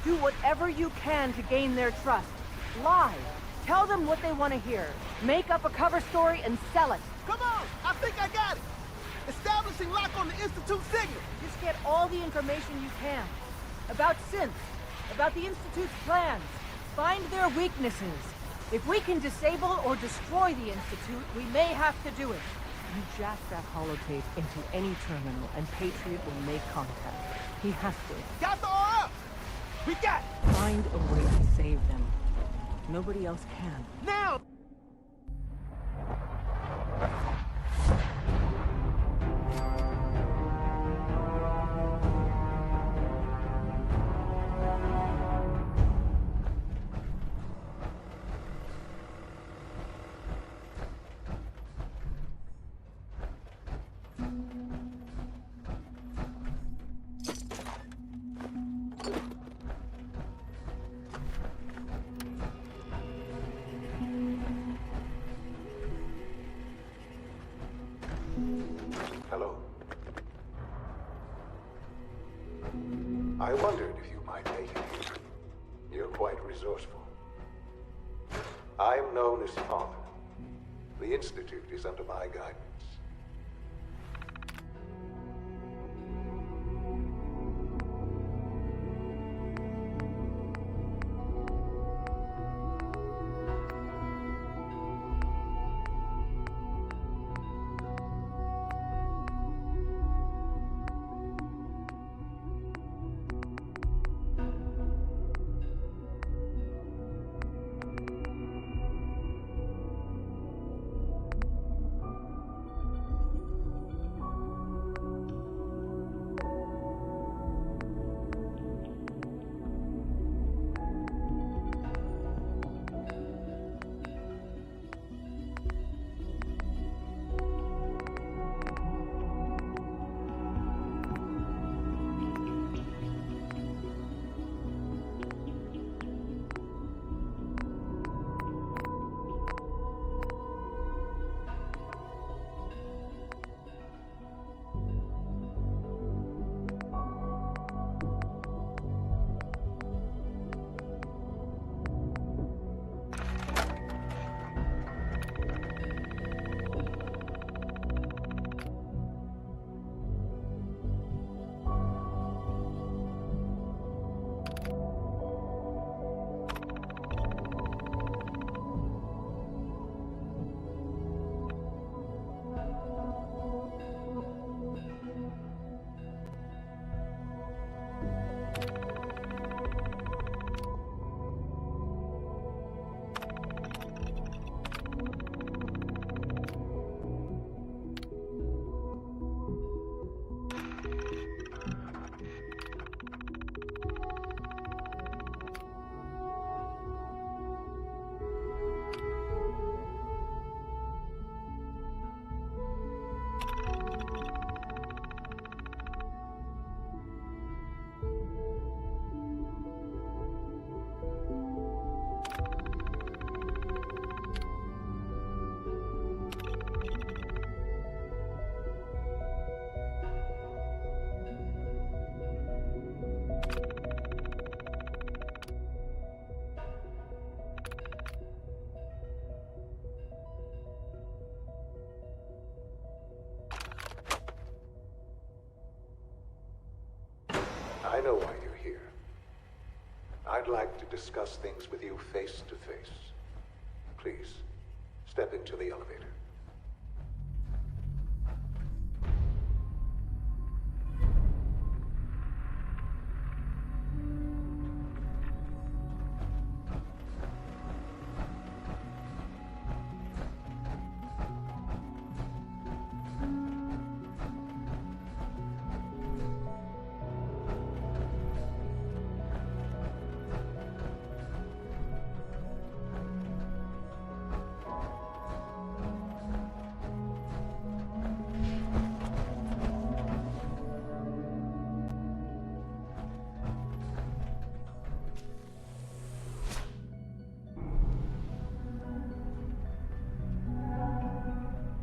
Do whatever you can to gain their trust. Lie. Tell them what they want to hear. Make up a cover story and sell it. Come on! I think I got it! Establishing lock on the Institute signal! Just get all the information you can. About synths. About the Institute's plans. Find their weaknesses. If we can disable or destroy the Institute, we may have to do it. You jack that holotape into any terminal and Patriot will make contact. He has to. Got the RF! We got it! Find a way to save them. Nobody else can. Now! Hello. I wondered if you might make it here. You're quite resourceful. I'm known as Father. The Institute is under my guidance. I know why you're here. I'd like to discuss things with you face to face. Please, step into the elevator.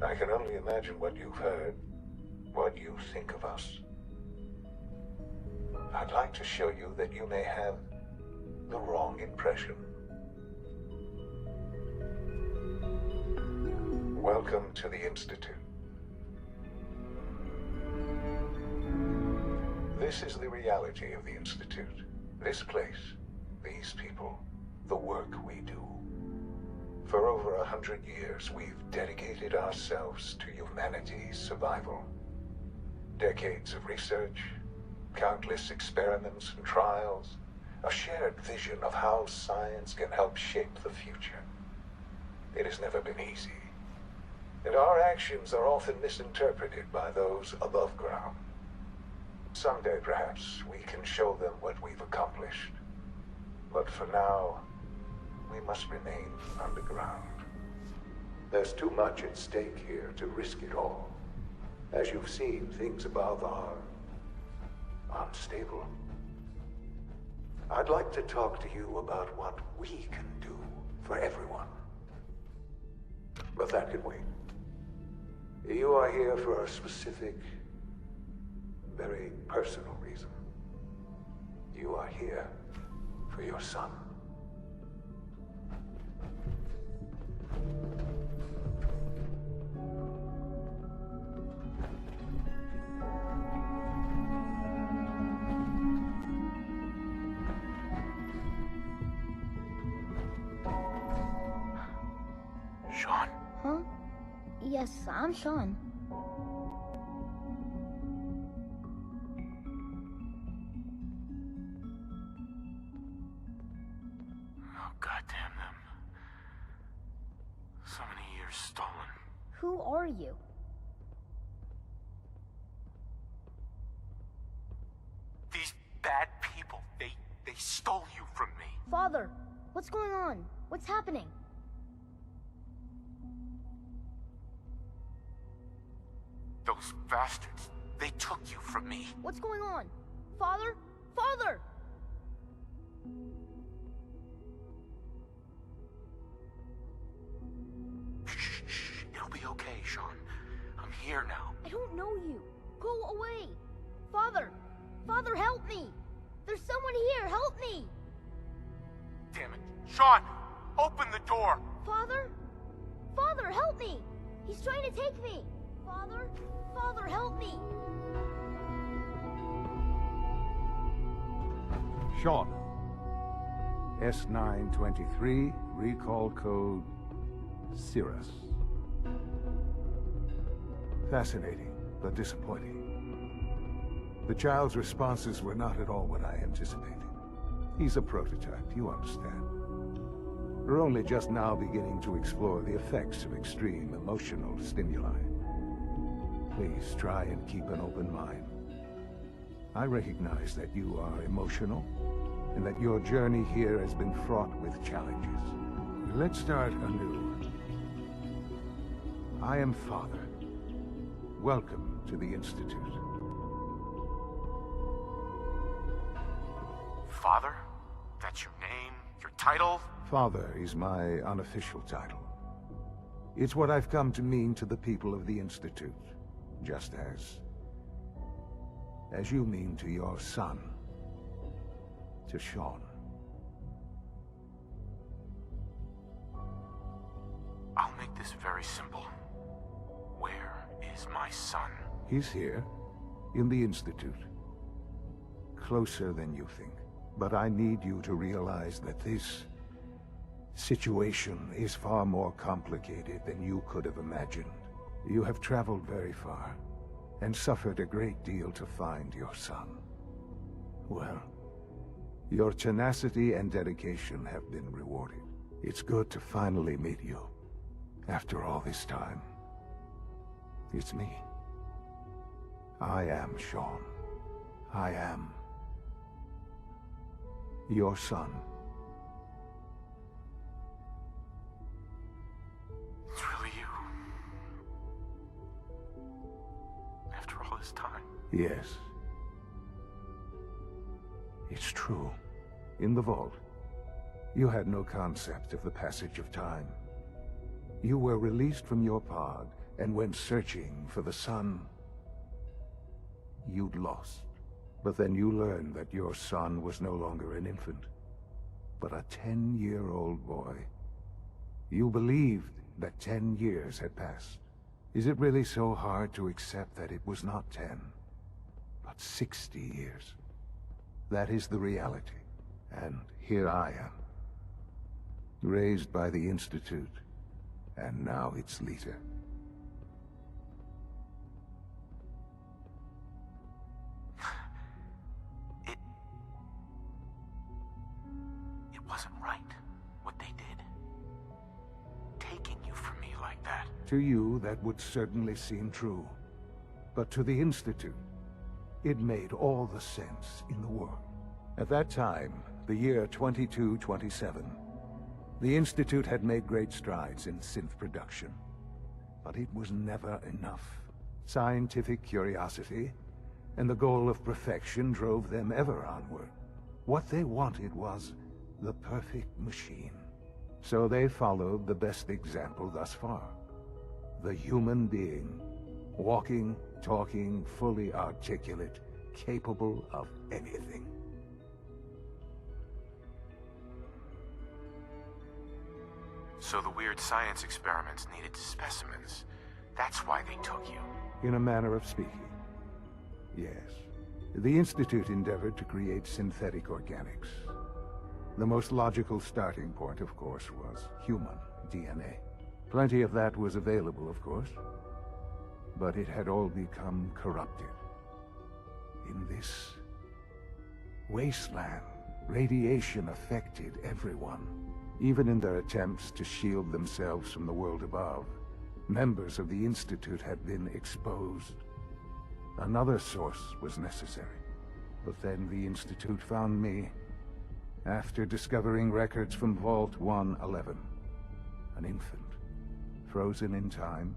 I can only imagine what you've heard, what you think of us. I'd like to show you that you may have the wrong impression. Welcome to the Institute. This is the reality of the Institute. This place, these people, the work we do. For over 100 years, we've dedicated ourselves to humanity's survival. Decades of research, countless experiments and trials, a shared vision of how science can help shape the future. It has never been easy, and our actions are often misinterpreted by those above ground. Someday, perhaps, we can show them what we've accomplished. But for now, we must remain underground. There's too much at stake here to risk it all. As you've seen, things above are unstable. I'd like to talk to you about what we can do for everyone. But that can wait. You are here for a specific, very personal reason. You are here for your son. Sean? Huh? Yes, I'm Sean. Oh, goddamn them. So many years stolen. Who are you? These bad people, they stole you from me. Father, what's going on? What's happening? Those bastards, they took you from me. What's going on? Father? Father! Shh, it'll be okay, Sean. I'm here now. I don't know you. Go away. Father! Father, help me! There's someone here, help me! Damn it. Sean, open the door. Father? Father, help me! He's trying to take me! Father? Father, help me! Sean. S923, recall code Cirrus. Fascinating, but disappointing. The child's responses were not at all what I anticipated. He's a prototype, you understand. We're only just now beginning to explore the effects of extreme emotional stimuli. Please try and keep an open mind. I recognize that you are emotional, and that your journey here has been fraught with challenges. Let's start anew. I am Father. Welcome to the Institute. Father? That's your name? Your title? Father is my unofficial title. It's what I've come to mean to the people of the Institute, just as you mean to your son, to Sean. I'll make this very simple. Where is my son? He's here, in the Institute. Closer than you think. But I need you to realize that this situation is far more complicated than you could have imagined. You have traveled very far, and suffered a great deal to find your son. Well, your tenacity and dedication have been rewarded. It's good to finally meet you, after all this time. It's me. I am Sean. I am your son. It's really you. After all this time. Yes. It's true. In the vault, you had no concept of the passage of time. You were released from your pod and went searching for the son you'd lost. But then you learned that your son was no longer an infant. but a 10-year-old boy. You believed that 10 years had passed. Is it really so hard to accept that it was not 10, but 60 years? That is the reality. And here I am, raised by the Institute, and now its leader. It wasn't right, what they did. Taking you from me like that. To you, that would certainly seem true. But to the Institute, it made all the sense in the world. At that time, the year 2227, the Institute had made great strides in synth production. But it was never enough. Scientific curiosity and the goal of perfection drove them ever onward. What they wanted was the perfect machine. So they followed the best example thus far. The human being. Walking, talking, fully articulate, capable of anything. So the weird science experiments needed specimens. That's why they took you. In a manner of speaking. Yes. The Institute endeavored to create synthetic organics. The most logical starting point, of course, was human DNA. Plenty of that was available, of course. But it had all become corrupted. In this wasteland, radiation affected everyone. Even in their attempts to shield themselves from the world above, members of the Institute had been exposed. Another source was necessary. But then the Institute found me, after discovering records from Vault 111. An infant, frozen in time,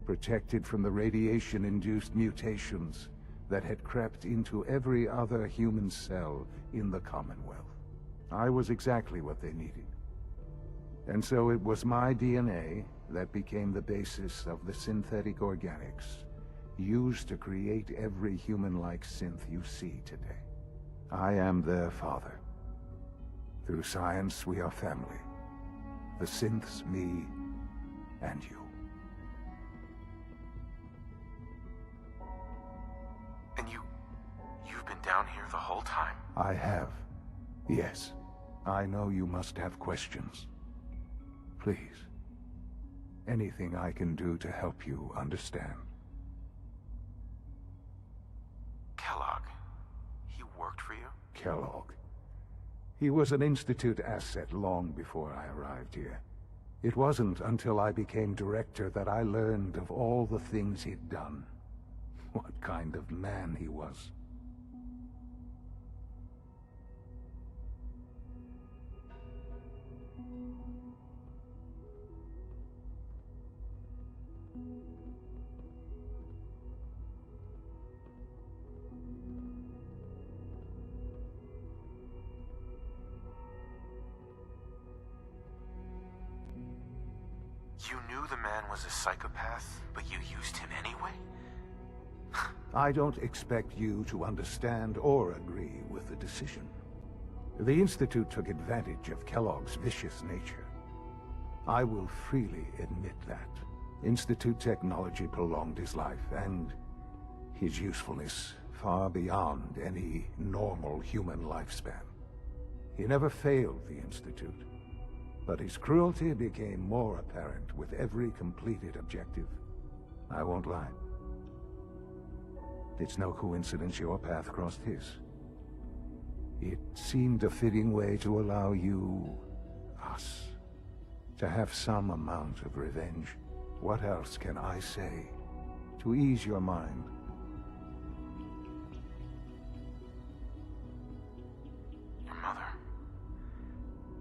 protected from the radiation-induced mutations that had crept into every other human cell in the Commonwealth. I was exactly what they needed. And so it was my DNA that became the basis of the synthetic organics used to create every human-like synth you see today. I am their father. Through science, we are family. The synths, me, and you. And you've been down here the whole time? I have. Yes. I know you must have questions. Please. Anything I can do to help you understand. Kellogg. He worked for you? Kellogg. He was an Institute asset long before I arrived here. It wasn't until I became director that I learned of all the things he'd done. What kind of man he was. You knew the man was a psychopath, but you used him anyway? I don't expect you to understand or agree with the decision. The Institute took advantage of Kellogg's vicious nature. I will freely admit that. Institute technology prolonged his life, and his usefulness far beyond any normal human lifespan. He never failed the Institute, but his cruelty became more apparent with every completed objective. I won't lie. It's no coincidence your path crossed his. It seemed a fitting way to allow you, us, to have some amount of revenge. What else can I say to ease your mind? Your mother.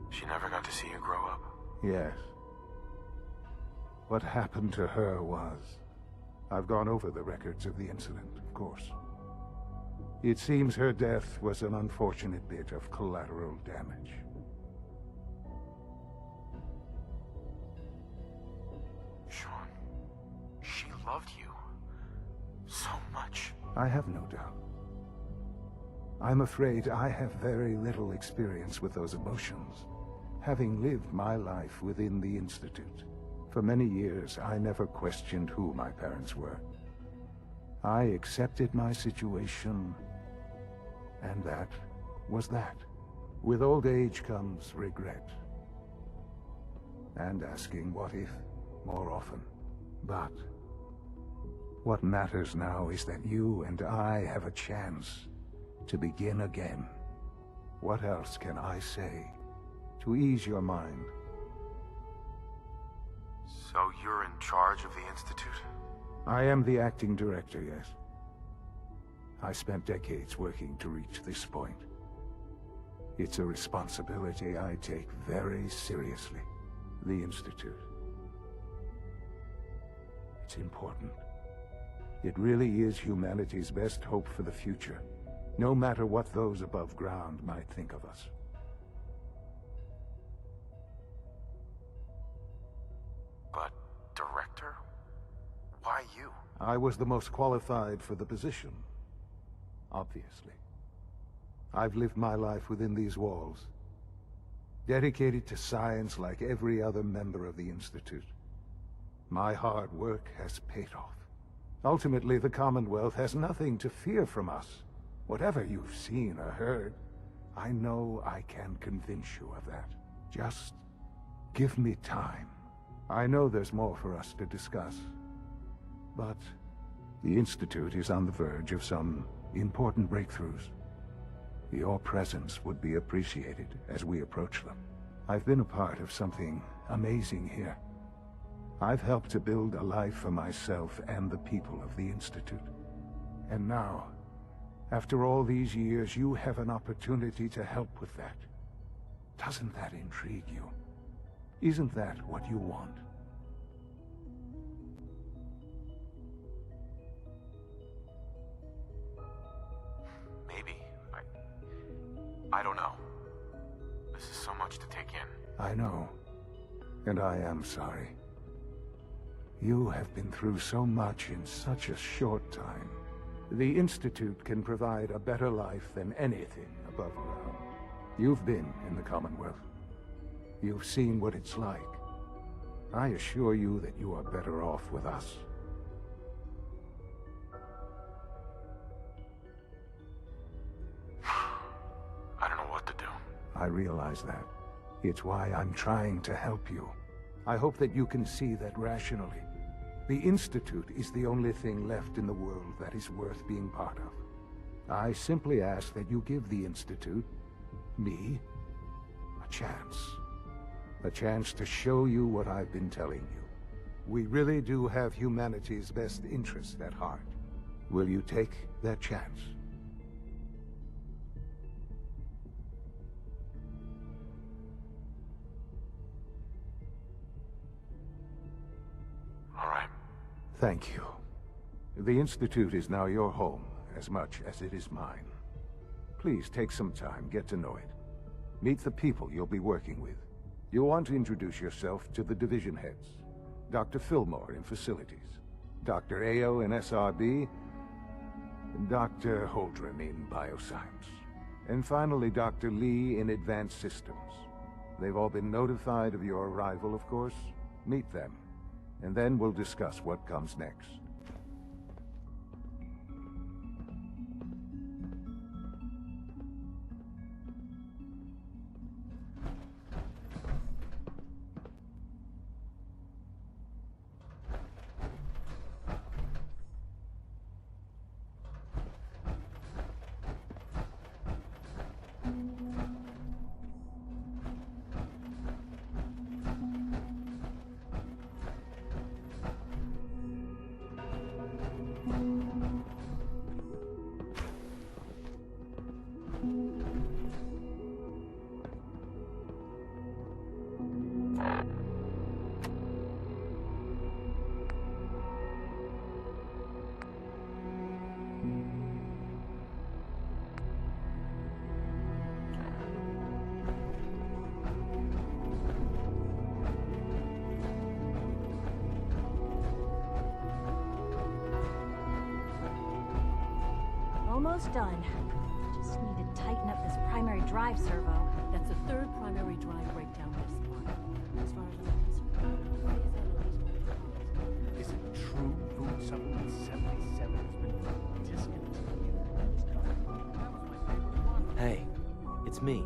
She never got to see you grow up. Yes. What happened to her was... I've gone over the records of the incident, of course. It seems her death was an unfortunate bit of collateral damage. Sean, she loved you so much. I have no doubt. I'm afraid I have very little experience with those emotions, having lived my life within the Institute. For many years, I never questioned who my parents were. I accepted my situation, and that was that. With old age comes regret, and asking what if more often. But what matters now is that you and I have a chance to begin again. What else can I say to ease your mind? So you're in charge of the Institute? I am the acting director, yes. I spent decades working to reach this point. It's a responsibility I take very seriously. The Institute. It's important. It really is humanity's best hope for the future, no matter what those above ground might think of us. But, Director? Why you? I was the most qualified for the position, obviously. I've lived my life within these walls, dedicated to science like every other member of the Institute. My hard work has paid off. Ultimately, the Commonwealth has nothing to fear from us. Whatever you've seen or heard, I know I can convince you of that. Just give me time. I know there's more for us to discuss, but the Institute is on the verge of some important breakthroughs. Your presence would be appreciated as we approach them. I've been a part of something amazing here. I've helped to build a life for myself and the people of the Institute. And now, after all these years, you have an opportunity to help with that. Doesn't that intrigue you? Isn't that what you want? Maybe. I don't know. This is so much to take in. I know. And I am sorry. You have been through so much in such a short time. The Institute can provide a better life than anything above ground. You've been in the Commonwealth. You've seen what it's like. I assure you that you are better off with us. I don't know what to do. I realize that. It's why I'm trying to help you. I hope that you can see that rationally. The Institute is the only thing left in the world that is worth being part of. I simply ask that you give the Institute, me, a chance. A chance to show you what I've been telling you. We really do have humanity's best interest at heart. Will you take that chance? All right. Thank you. The Institute is now your home, as much as it is mine. Please take some time, get to know it. Meet the people you'll be working with. You'll want to introduce yourself to the division heads. Dr. Fillmore in Facilities, Dr. Ayo in SRB, Dr. Holdren in Bioscience, and finally Dr. Lee in Advanced Systems. They've all been notified of your arrival, of course. Meet them, and then we'll discuss what comes next. Almost done. just need to tighten up this primary drive servo. That's the third primary drive breakdown this month. As far as I'm concerned, Is it true Food Supplement 77 has been discontinued? Hey, it's me.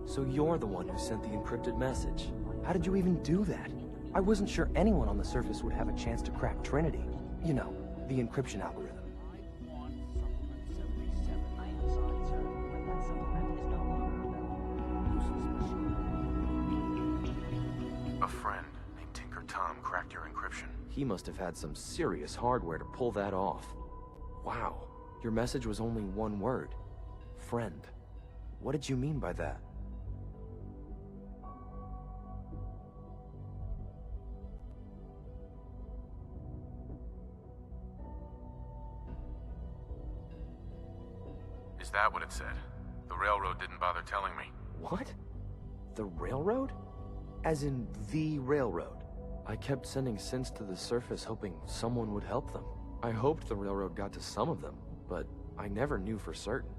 So you're the one who sent the encrypted message. How did you even do that? I wasn't sure anyone on the surface would have a chance to crack Trinity. You know, the encryption algorithm. I want Supplement 77. I am sorry, sir, but that supplement is no longer available. Useless machine. A friend named Tinker Tom cracked your encryption. He must have had some serious hardware to pull that off. Wow, your message was only one word. Friend. What did you mean by that? Is that what it said? The railroad didn't bother telling me. What? The railroad? As in the railroad? I kept sending synths to the surface hoping someone would help them. I hoped the railroad got to some of them, but I never knew for certain.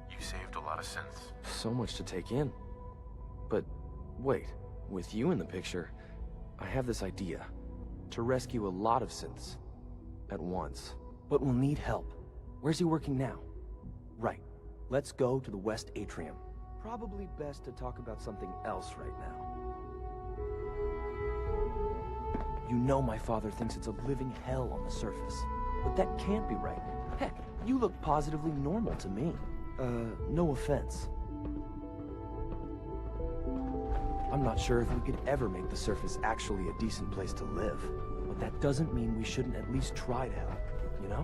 You saved a lot of synths. So much to take in. But wait, with you in the picture, I have this idea. To rescue a lot of synths at once. But we'll need help. Where's he working now? Right. Let's go to the West Atrium. Probably best to talk about something else right now. You know my father thinks it's a living hell on the surface. But that can't be right. Heck, you look positively normal to me. No offense. I'm not sure if we could ever make the surface actually a decent place to live. But that doesn't mean we shouldn't at least try to help, you know?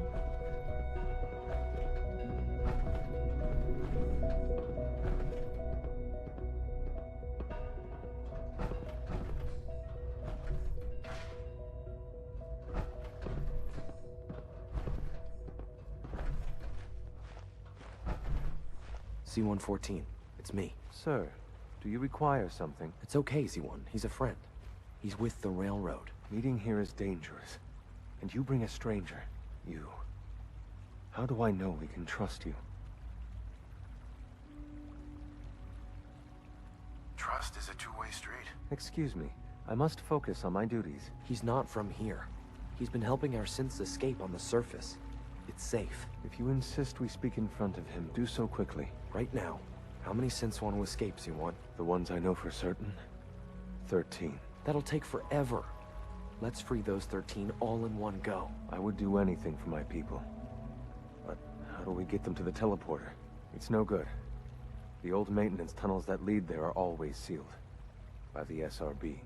C-114, it's me. Sir, do you require something? It's okay, Z1. He's a friend. He's with the railroad. Meeting here is dangerous. And you bring a stranger. You. How do I know we can trust you? Trust is a two-way street. Excuse me. I must focus on my duties. He's not from here. He's been helping our synths escape on the surface. It's safe. If you insist we speak in front of him, do so quickly. Right now, how many synths want to escape, Z1? The ones I know for certain? 13. That'll take forever. Let's free those 13 all in one go. I would do anything for my people. But how do we get them to the teleporter? It's no good. The old maintenance tunnels that lead there are always sealed. By the SRB.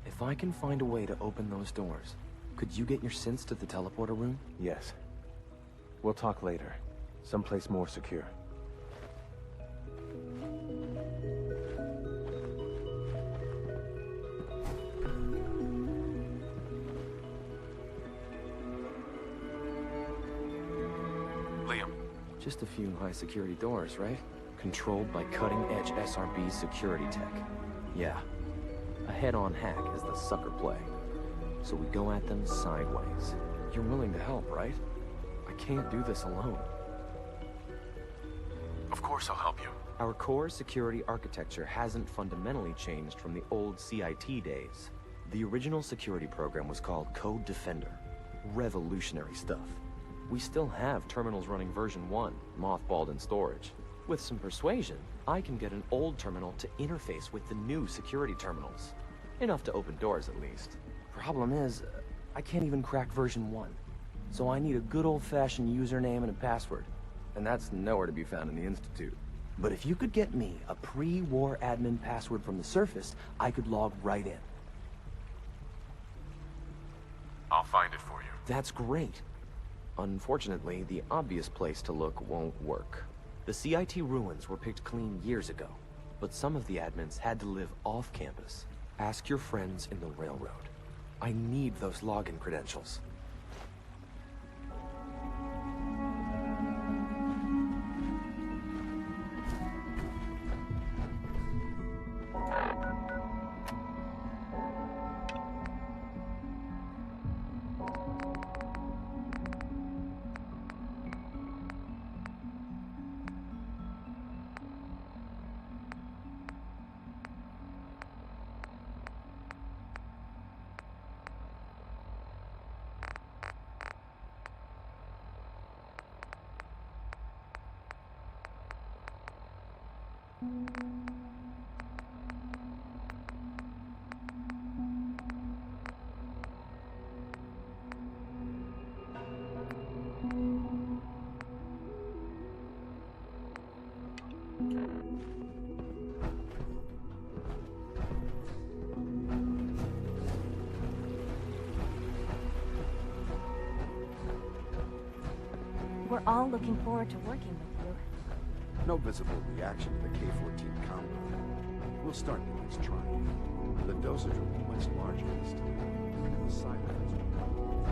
If I can find a way to open those doors, could you get your synths to the teleporter room? Yes. We'll talk later. Someplace more secure. Liam, Just a few high-security doors, right? Controlled by cutting-edge SRB security tech. Yeah. A head-on hack is the sucker play. So we go at them sideways. You're willing to help, right? I can't do this alone. of course I'll help you. Our core security architecture hasn't fundamentally changed from the old CIT days. The original security program was called Code Defender. Revolutionary stuff. We still have terminals running version 1, mothballed in storage. With some persuasion, I can get an old terminal to interface with the new security terminals. Enough to open doors, at least. Problem is, I can't even crack version 1. So I need a good old-fashioned username and a password. And that's nowhere to be found in the Institute. But if you could get me a pre-war admin password from the surface, I could log right in. I'll find it for you. That's great. Unfortunately, the obvious place to look won't work. The CIT ruins were picked clean years ago, but some of the admins had to live off campus. Ask your friends in the railroad. I need those login credentials. We're all looking forward to working with you. No visible reaction to the K-14 combo. We'll start the next trial. The dosage will be much larger this time. The side effects will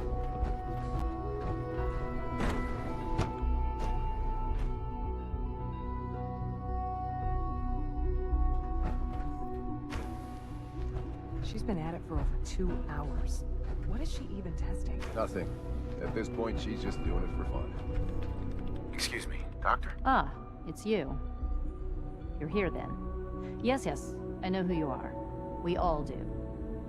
She's been at it for over 2 hours. What is she even testing? Nothing. At this point, she's just doing it for fun. Excuse me, Doctor? Ah, it's you. You're here then. Yes, I know who you are. We all do.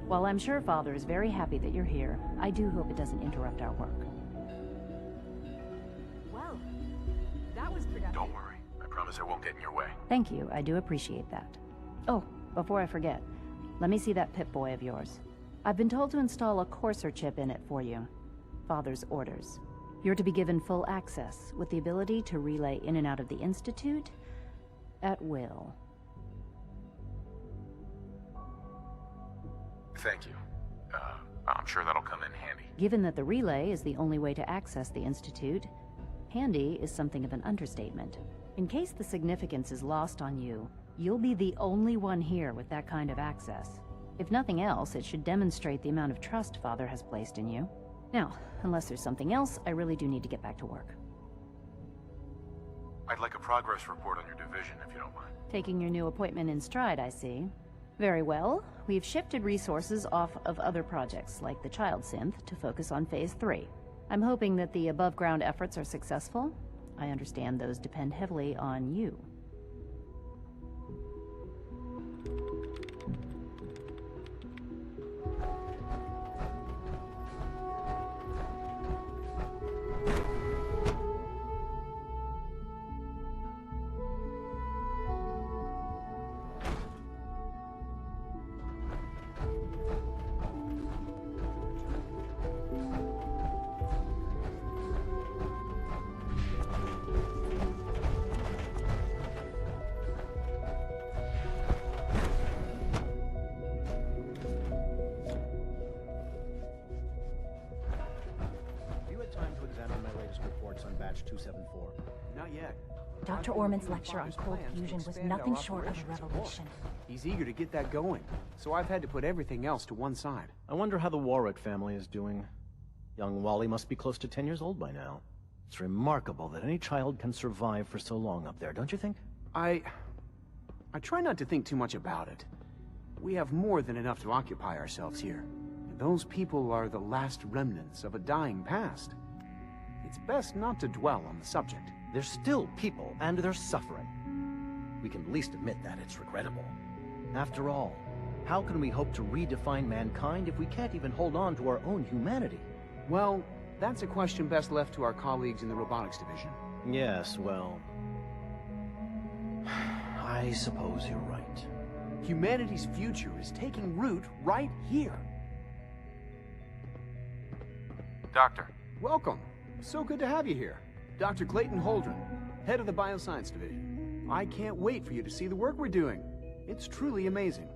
While I'm sure Father is very happy that you're here, I do hope it doesn't interrupt our work. Well, that was productive. Don't worry. I promise I won't get in your way. Thank you, I do appreciate that. Oh, before I forget, let me see that Pip-Boy of yours. I've been told to install a courser chip in it for you. Father's orders. You're to be given full access, with the ability to relay in and out of the Institute at will. Thank you. I'm sure that'll come in handy. Given that the relay is the only way to access the Institute, handy is something of an understatement. In case the significance is lost on you, you'll be the only one here with that kind of access. If nothing else, it should demonstrate the amount of trust Father has placed in you. Now, unless there's something else, I really do need to get back to work. I'd like a progress report on your division, if you don't mind. Taking your new appointment in stride, I see. Very well. We've shifted resources off of other projects, like the Child Synth, to focus on Phase 3. I'm hoping that the above-ground efforts are successful. I understand those depend heavily on you. on batch 274. Not yet. Dr. Orman's lecture on cold fusion was nothing short of a revelation. He's eager to get that going, so I've had to put everything else to one side. I wonder how the Warwick family is doing. Young Wally must be close to 10 years old by now. It's remarkable that any child can survive for so long up there, don't you think? I try not to think too much about it. We have more than enough to occupy ourselves here. And those people are the last remnants of a dying past. It's best not to dwell on the subject. They're still people, and they're suffering. We can at least admit that it's regrettable. After all, how can we hope to redefine mankind if we can't even hold on to our own humanity? Well, that's a question best left to our colleagues in the robotics division. Yes, well... I suppose you're right. Humanity's future is taking root right here. Doctor. Welcome. So good to have you here. Dr. Clayton Holdren, head of the Bioscience Division. I can't wait for you to see the work we're doing. It's truly amazing.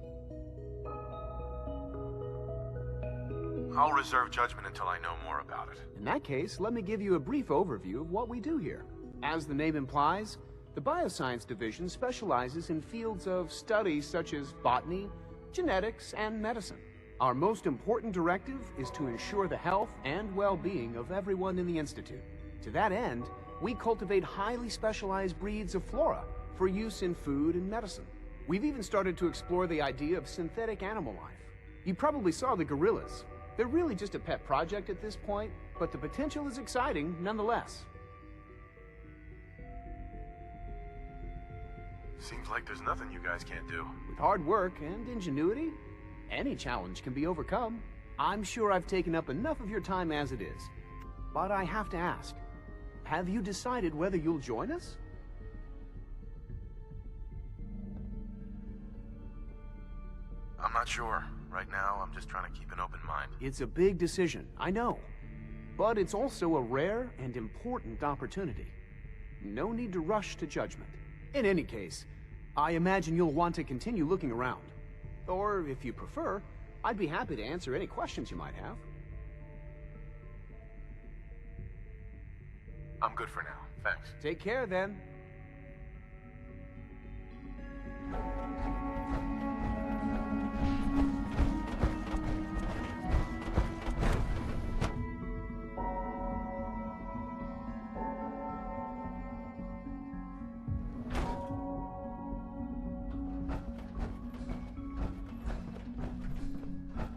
I'll reserve judgment until I know more about it. In that case, let me give you a brief overview of what we do here. As the name implies, the Bioscience Division specializes in fields of study such as botany, genetics, and medicine. Our most important directive is to ensure the health and well-being of everyone in the Institute. To that end, we cultivate highly specialized breeds of flora for use in food and medicine. We've even started to explore the idea of synthetic animal life. You probably saw the gorillas. They're really just a pet project at this point, but the potential is exciting nonetheless. Seems like there's nothing you guys can't do. With hard work and ingenuity, any challenge can be overcome. I'm sure I've taken up enough of your time as it is. But I have to ask, have you decided whether you'll join us? not sure. Right now, I'm just trying to keep an open mind. It's a big decision, I know. But it's also a rare and important opportunity. No need to rush to judgment. In any case, I imagine you'll want to continue looking around. Or, if you prefer, I'd be happy to answer any questions you might have. I'm good for now, thanks. Take care, then.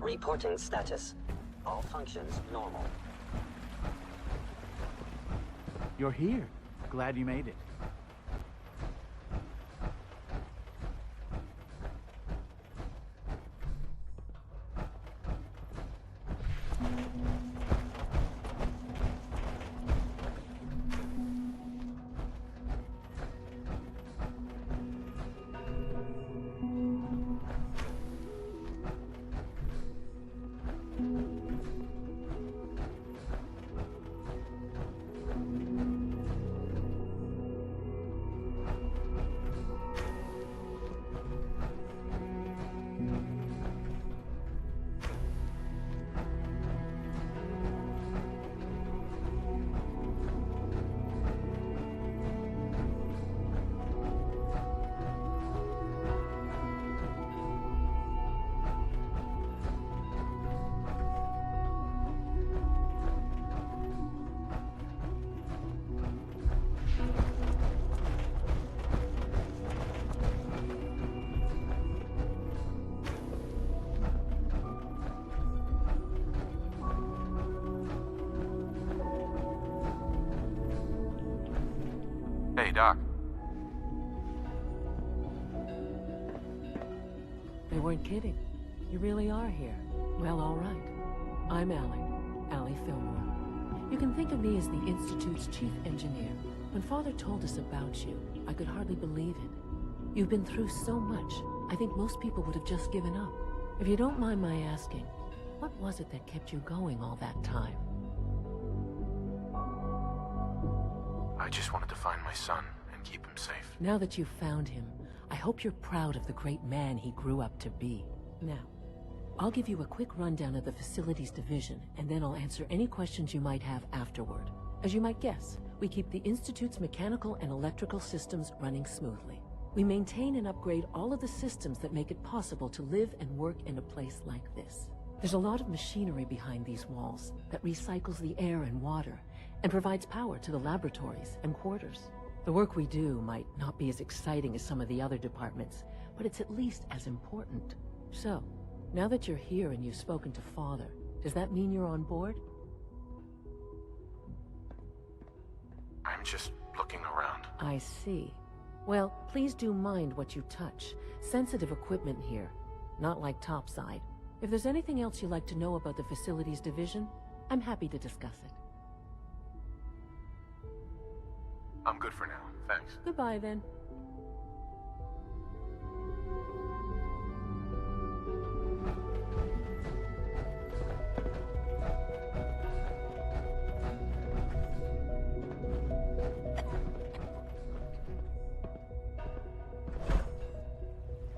Reporting status. All functions normal. You're here. Glad you made it. Hey, Doc. They weren't kidding. You really are here. Well, all right. I'm Allie Fillmore. You can think of me as the Institute's chief engineer. When Father told us about you, I could hardly believe it. You've been through so much, I think most people would have just given up. If you don't mind my asking, what was it that kept you going all that time? I just wanted to find my son and keep him safe. Now that you've found him, I hope you're proud of the great man he grew up to be. Now, I'll give you a quick rundown of the Facilities Division, and then I'll answer any questions you might have afterward. As you might guess, we keep the Institute's mechanical and electrical systems running smoothly. We maintain and upgrade all of the systems that make it possible to live and work in a place like this. There's a lot of machinery behind these walls that recycles the air and water and provides power to the laboratories and quarters. The work we do might not be as exciting as some of the other departments, but it's at least as important. So, now that you're here and you've spoken to Father, does that mean you're on board? I'm just looking around. I see. Well, please do mind what you touch. Sensitive equipment here, not like topside. If there's anything else you'd like to know about the Facilities Division, I'm happy to discuss it. I'm good for now, thanks. Goodbye, then.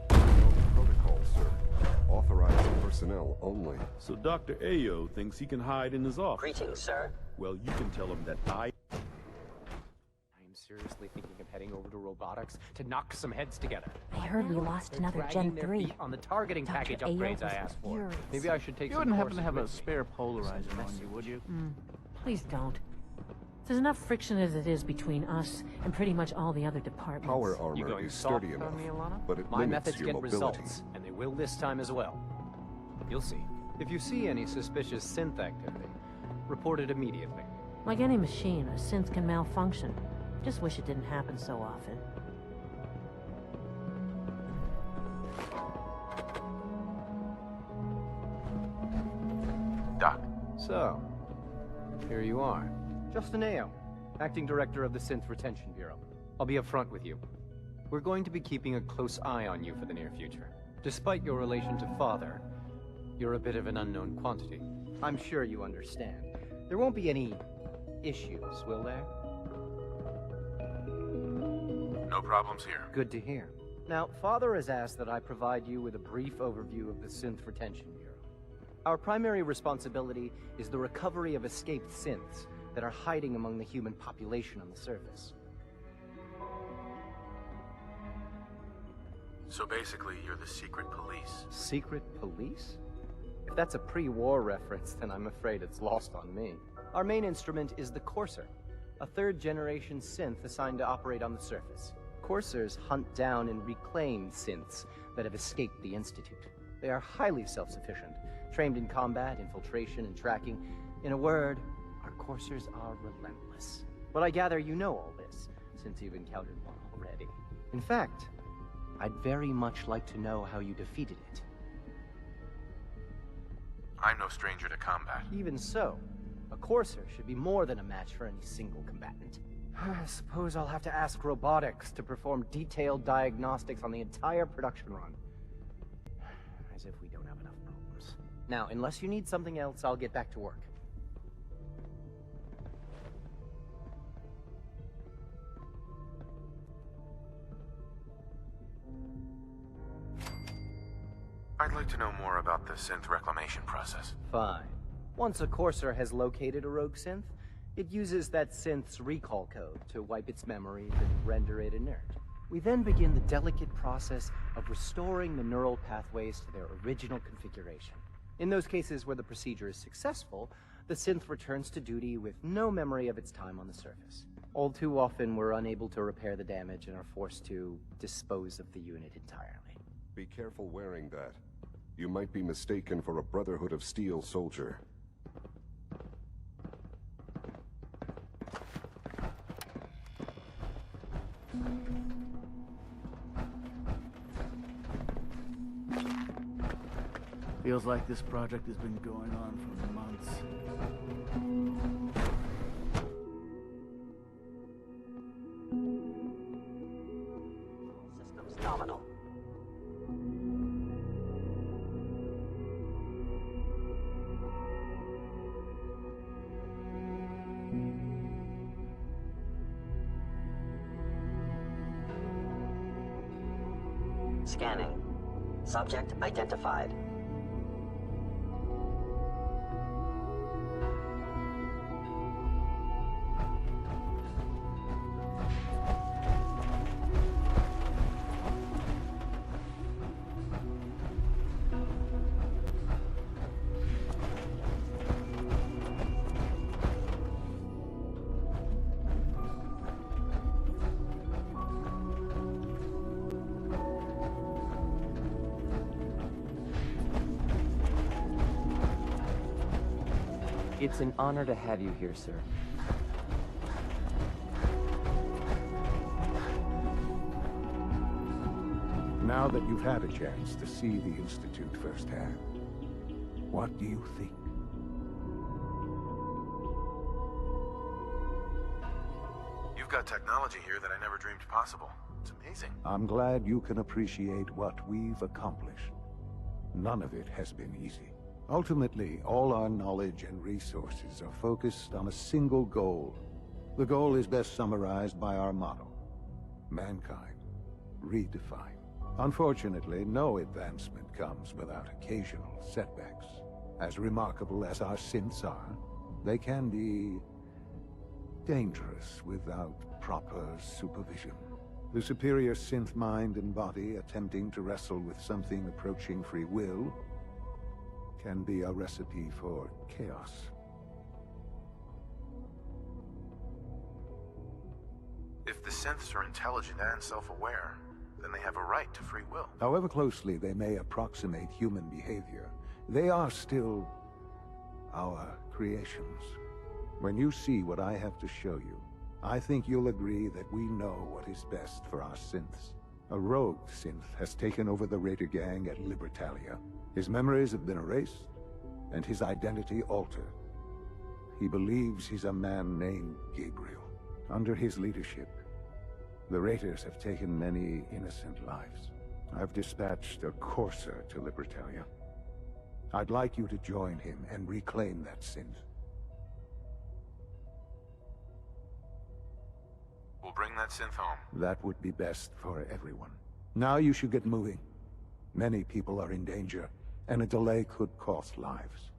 Protocol, sir. Authorized personnel only. So Dr. Ayo thinks he can hide in his office. Greetings, sir. Well, you can tell him that I I'm seriously thinking of heading over to robotics to knock some heads together. I heard we lost another Gen 3. On the targeting package upgrades I asked for. Maybe I should take You some wouldn't happen to courses have a with me. spare polarizer on you, would you? Please don't. There's enough friction as it is between us and pretty much all the other departments. Power You armor going is soft sturdy enough, on me, Alana? but it My limits methods your get mobility. results, and they will this time as well. You'll see. If you see any suspicious synth activity, report it immediately. Like any machine, a synth can malfunction. Just wish it didn't happen so often. Doc. So, here you are. Justin Ayo, Acting Director of the Synth Retention Bureau. I'll be upfront with you. We're going to be keeping a close eye on you for the near future. Despite your relation to Father, you're a bit of an unknown quantity. I'm sure you understand. There won't be any issues, will there? No problems here. Good to hear. Now, Father has asked that I provide you with a brief overview of the Synth Retention Bureau. Our primary responsibility is the recovery of escaped synths that are hiding among the human population on the surface. So basically, you're the secret police. Secret police? If that's a pre-war reference, then I'm afraid it's lost on me. Our main instrument is the Courser, a third-generation synth assigned to operate on the surface. Coursers hunt down and reclaim synths that have escaped the Institute. They are highly self-sufficient, trained in combat, infiltration, and tracking. In a word, our Coursers are relentless. But I gather you know all this, since you've encountered one already. In fact, I'd very much like to know how you defeated it. I'm no stranger to combat. Even so, a Courser should be more than a match for any single combatant. I suppose I'll have to ask robotics to perform detailed diagnostics on the entire production run. As if we don't have enough problems. Now, unless you need something else, I'll get back to work. I'd like to know more about the synth reclamation process. Fine. Once a Courser has located a rogue synth, it uses that synth's recall code to wipe its memories and render it inert. We then begin the delicate process of restoring the neural pathways to their original configuration. In those cases where the procedure is successful, the synth returns to duty with no memory of its time on the surface. All too often, we're unable to repair the damage and are forced to dispose of the unit entirely. Be careful wearing that. You might be mistaken for a Brotherhood of Steel soldier. Feels like this project has been going on for months. Systems nominal. Scanning. Subject identified. It's an honor to have you here, sir. Now that you've had a chance to see the Institute firsthand, what do you think? You've got technology here that I never dreamed possible. It's amazing. I'm glad you can appreciate what we've accomplished. None of it has been easy. Ultimately, all our knowledge and resources are focused on a single goal. The goal is best summarized by our motto: mankind, redefined. Unfortunately, no advancement comes without occasional setbacks. As remarkable as our synths are, they can be dangerous without proper supervision. The superior synth mind and body attempting to wrestle with something approaching free will can be a recipe for chaos. If the synths are intelligent and self-aware, then they have a right to free will. However closely they may approximate human behavior, they are still our creations. When you see what I have to show you, I think you'll agree that we know what is best for our synths. A rogue synth has taken over the Raider gang at Libertalia. His memories have been erased, and his identity altered. He believes he's a man named Gabriel. Under his leadership, the Raiders have taken many innocent lives. I've dispatched a courser to Libertalia. I'd like you to join him and reclaim that synth. We'll bring that synth home. That would be best for everyone. Now you should get moving. Many people are in danger, and a delay could cost lives.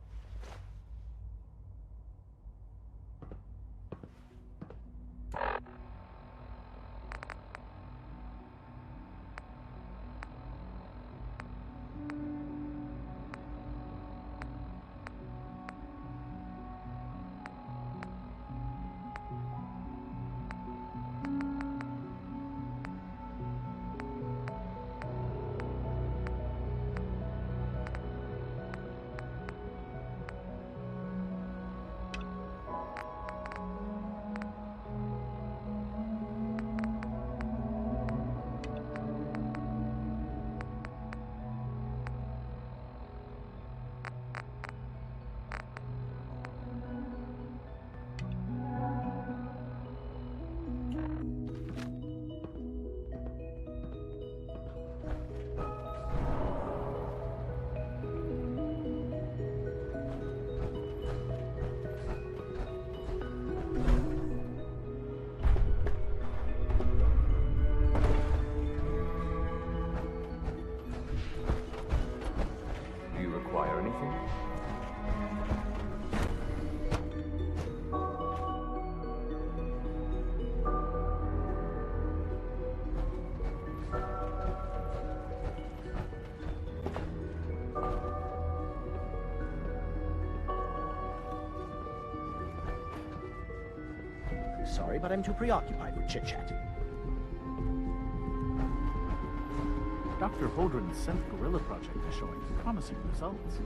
Do you require anything? Sorry, but I'm too preoccupied with chit-chat. Dr. Holdren's synth gorilla project is showing promising results.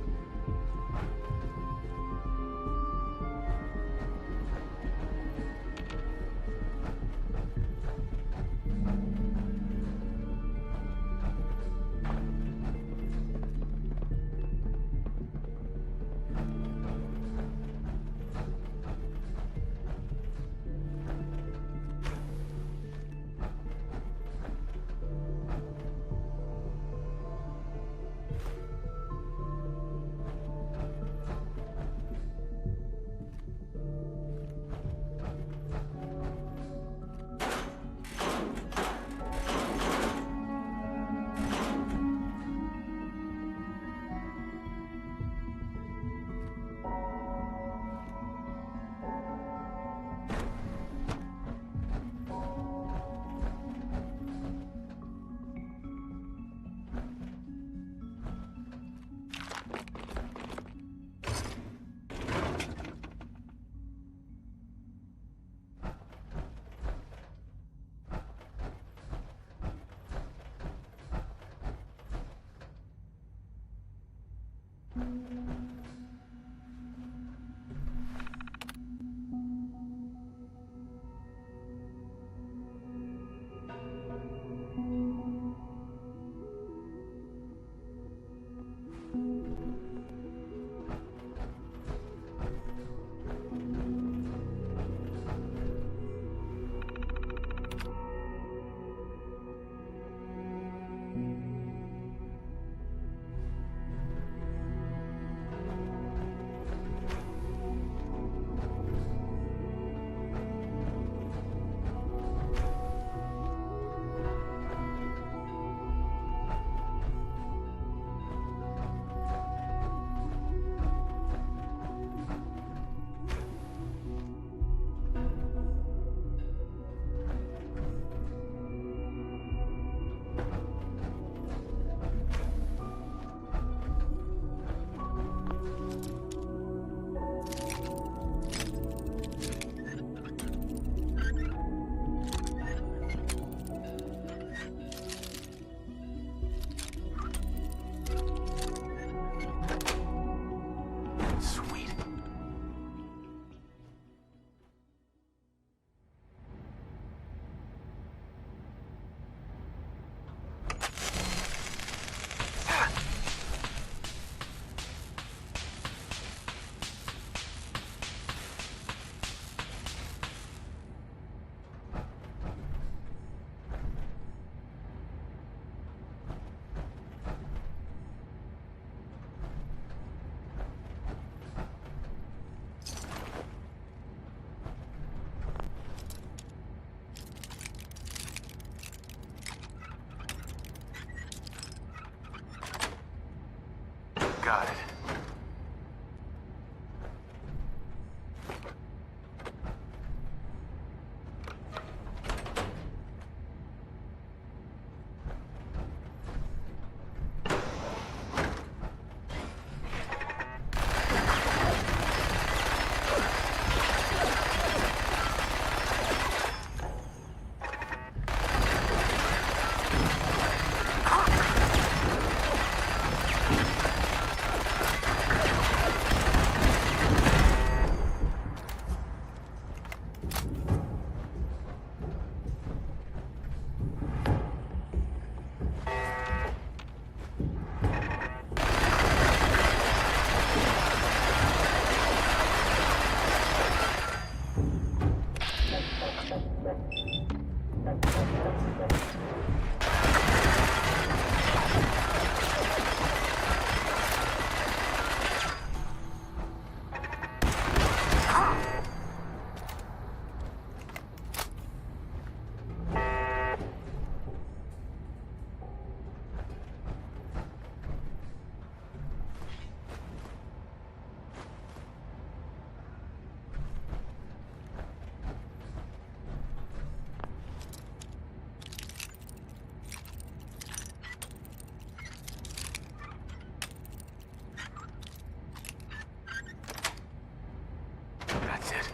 That's it.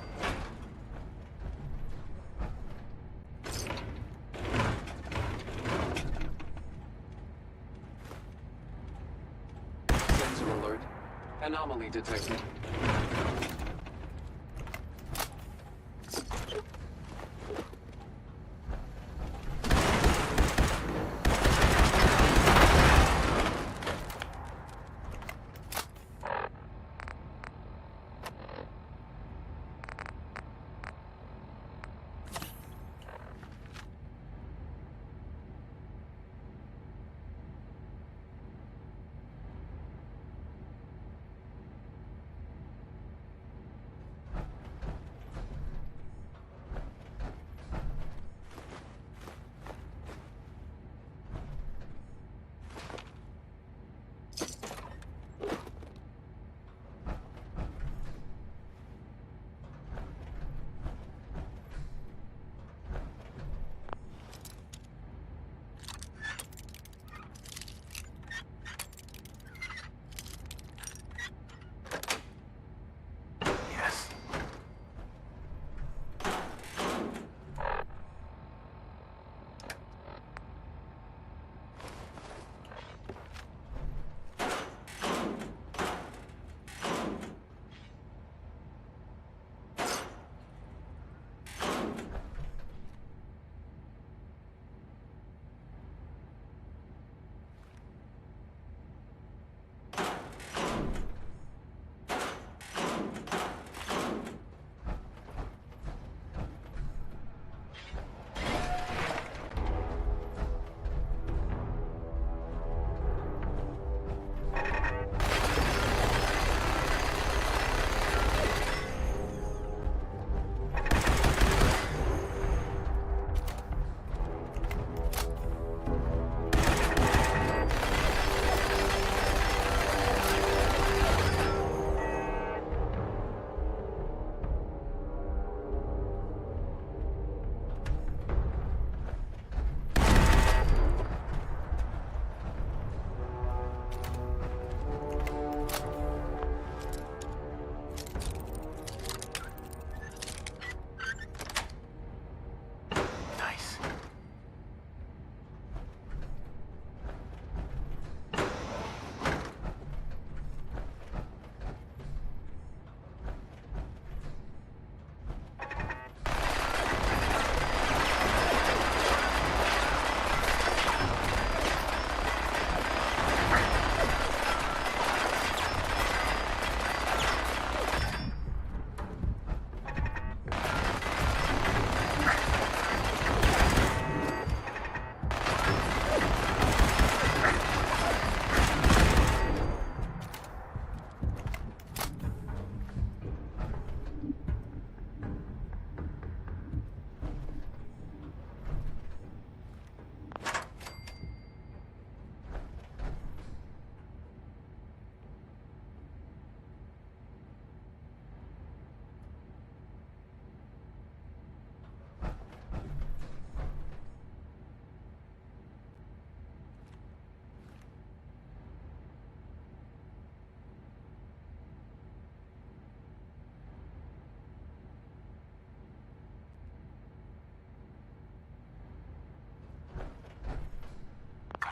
Sensor alert. Anomaly detected.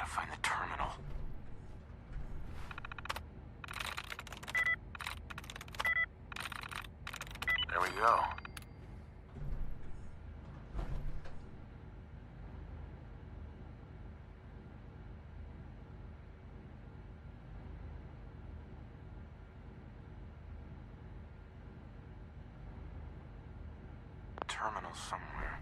Find the terminal. There we go. Terminal somewhere.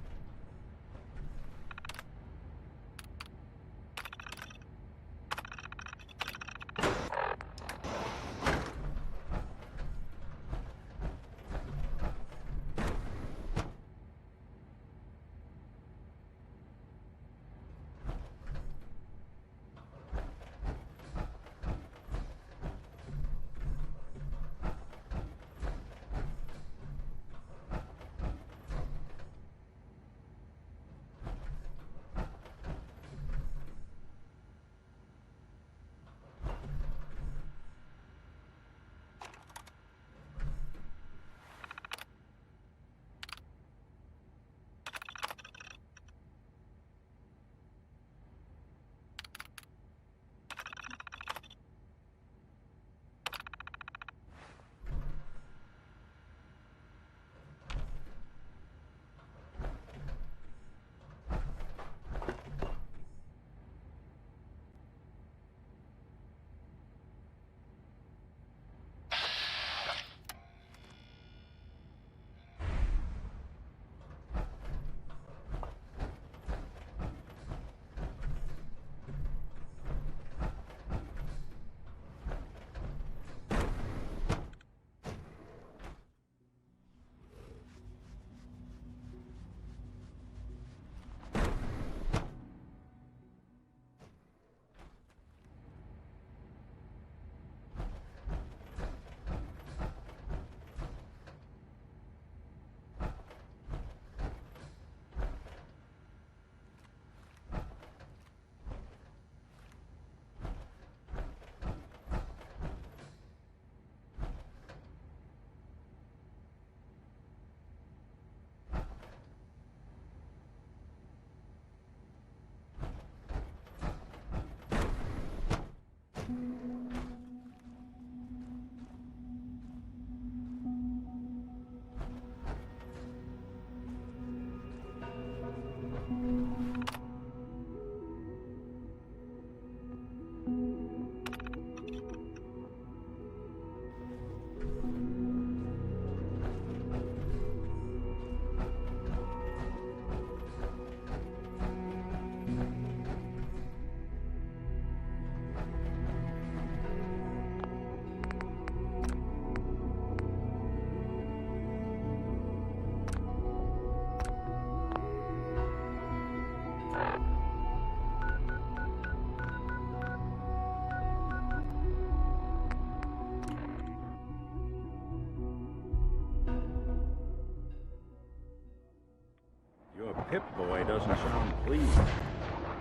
Pip-Boy doesn't sound pleased.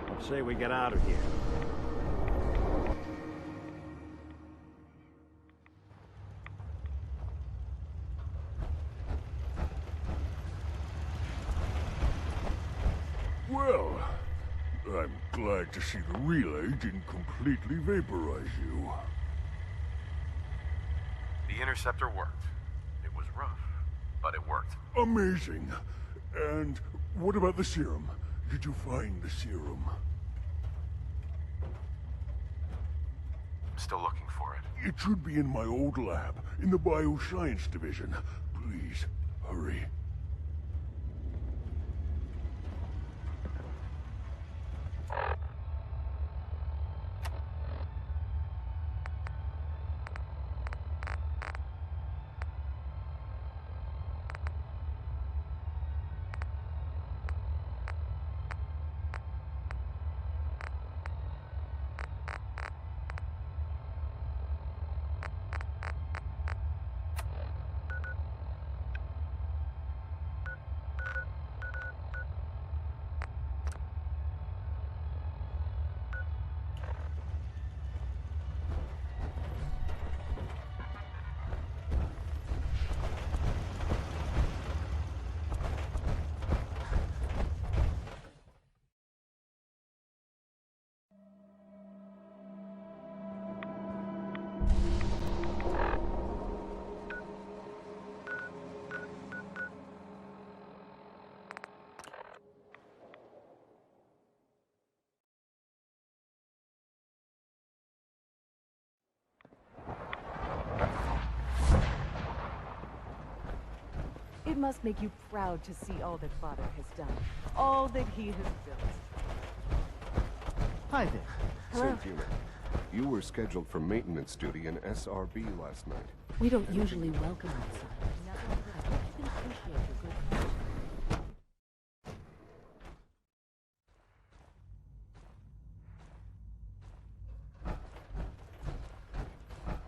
Let's say we get out of here. Well, I'm glad to see the relay didn't completely vaporize you. The interceptor worked. It was rough, but it worked. Amazing. And what about the serum? Did you find the serum? I'm still looking for it. It should be in my old lab, in the bioscience division. Please, hurry. It must make you proud to see all that Father has done. All that he has built. Hi there. Hello. St. Human, you were scheduled for maintenance duty in SRB last night. We don't usually welcome outsiders. I hope you can appreciate your good fortune.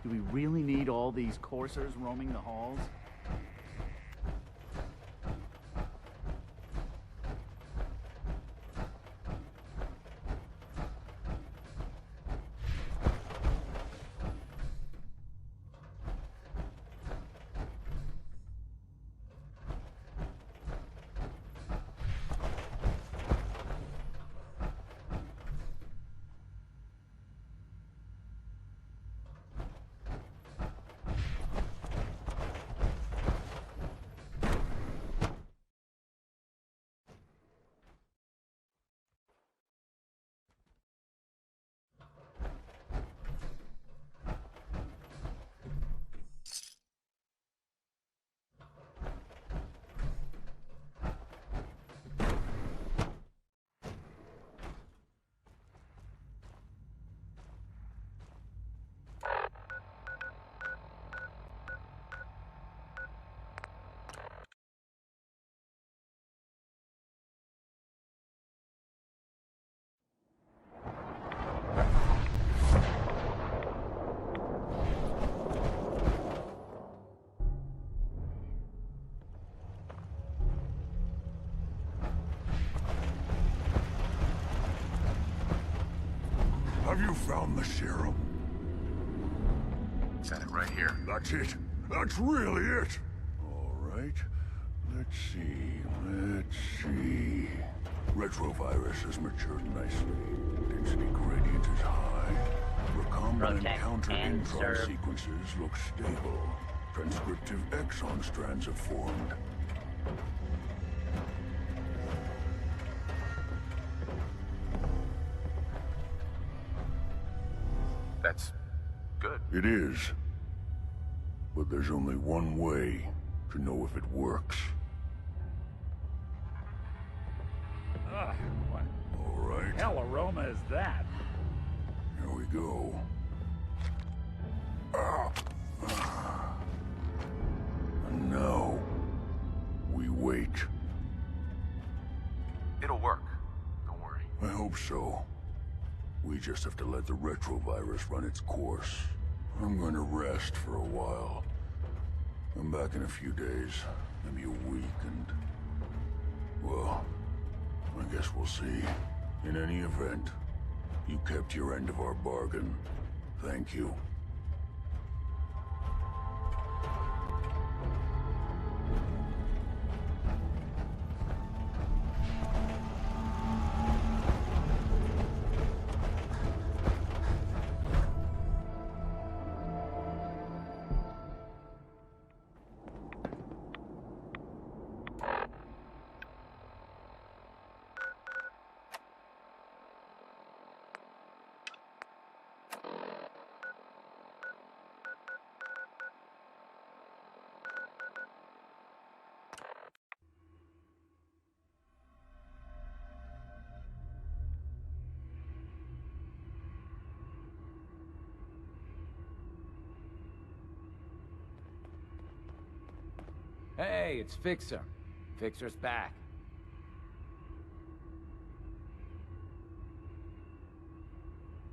Do we really need all these coursers roaming the halls? Have you found the serum? Got it right here. That's it. That's really it. All right. Let's see. Retrovirus has matured nicely. Density gradient is high. Recombinant Protect counter and intron serve. sequences look stable. Transcriptive exon strands have formed. That's good. It is. But there's only one way to know if it works. Ugh, what All right. hell aroma is that? Here we go. And now, we wait. It'll work. Don't worry. I hope so. We just have to let the retrovirus run its course. I'm going to rest for a while. I'm back in a few days, maybe a week, and... well, I guess we'll see. In any event, you kept your end of our bargain. Thank you. Hey, it's Fixer. Fixer's back.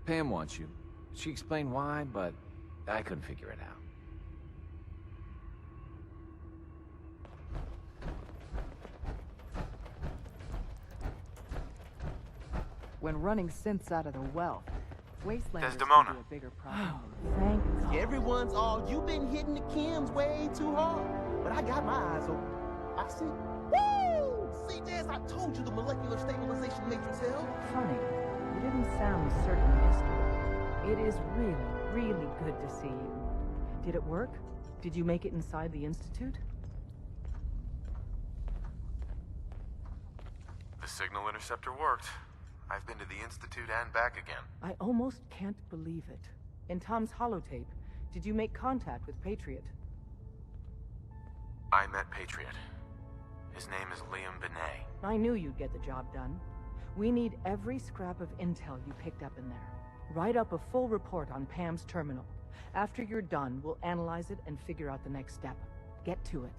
Pam wants you. She explained why, but I couldn't figure it out. When running synths out of their wealth, Wastelanders Desdemona. can be a bigger problem. Thank God. Everyone's all, you've been hitting the chems way too hard. But I got my eyes open. I see. Woo! See, Jazz, I told you the molecular stabilization matrix held. Funny, you didn't sound certain yesterday. It is really, really good to see you. Did it work? Did you make it inside the Institute? The signal interceptor worked. I've been to the Institute and back again. I almost can't believe it. In Tom's holotape, did you make contact with Patriot? I met Patriot. His name is Liam Benet. I knew you'd get the job done. We need every scrap of intel you picked up in there. Write up a full report on Pam's terminal. After you're done, we'll analyze it and figure out the next step. Get to it.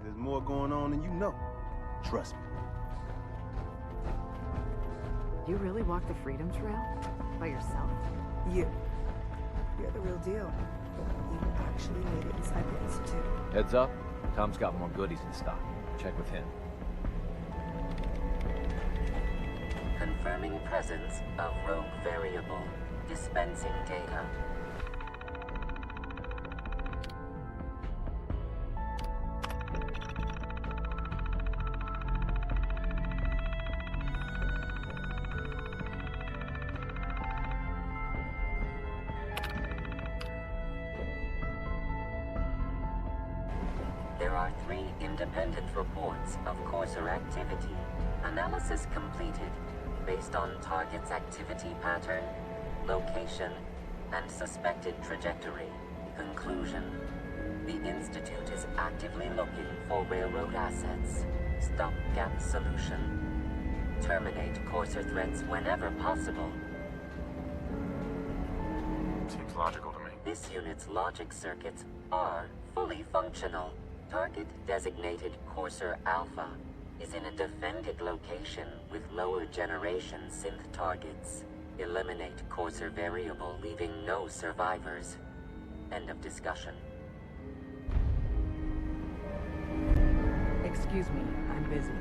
There's more going on than you know. Trust me. You really walked the Freedom Trail? By yourself? You're the real deal. You actually made it inside the Institute. Heads up, Tom's got more goodies in stock. Check with him. Confirming presence of rogue variable. Dispensing data. There are 3 independent reports of Courser activity. Analysis completed, based on target's activity pattern, location, and suspected trajectory. Conclusion: the Institute is actively looking for railroad assets. Stopgap solution. Terminate Courser threats whenever possible. Seems logical to me. This unit's logic circuits are fully functional. Target designated Courser Alpha is in a defended location with lower generation synth targets. Eliminate Courser variable, leaving no survivors. End of discussion. Excuse me, I'm busy.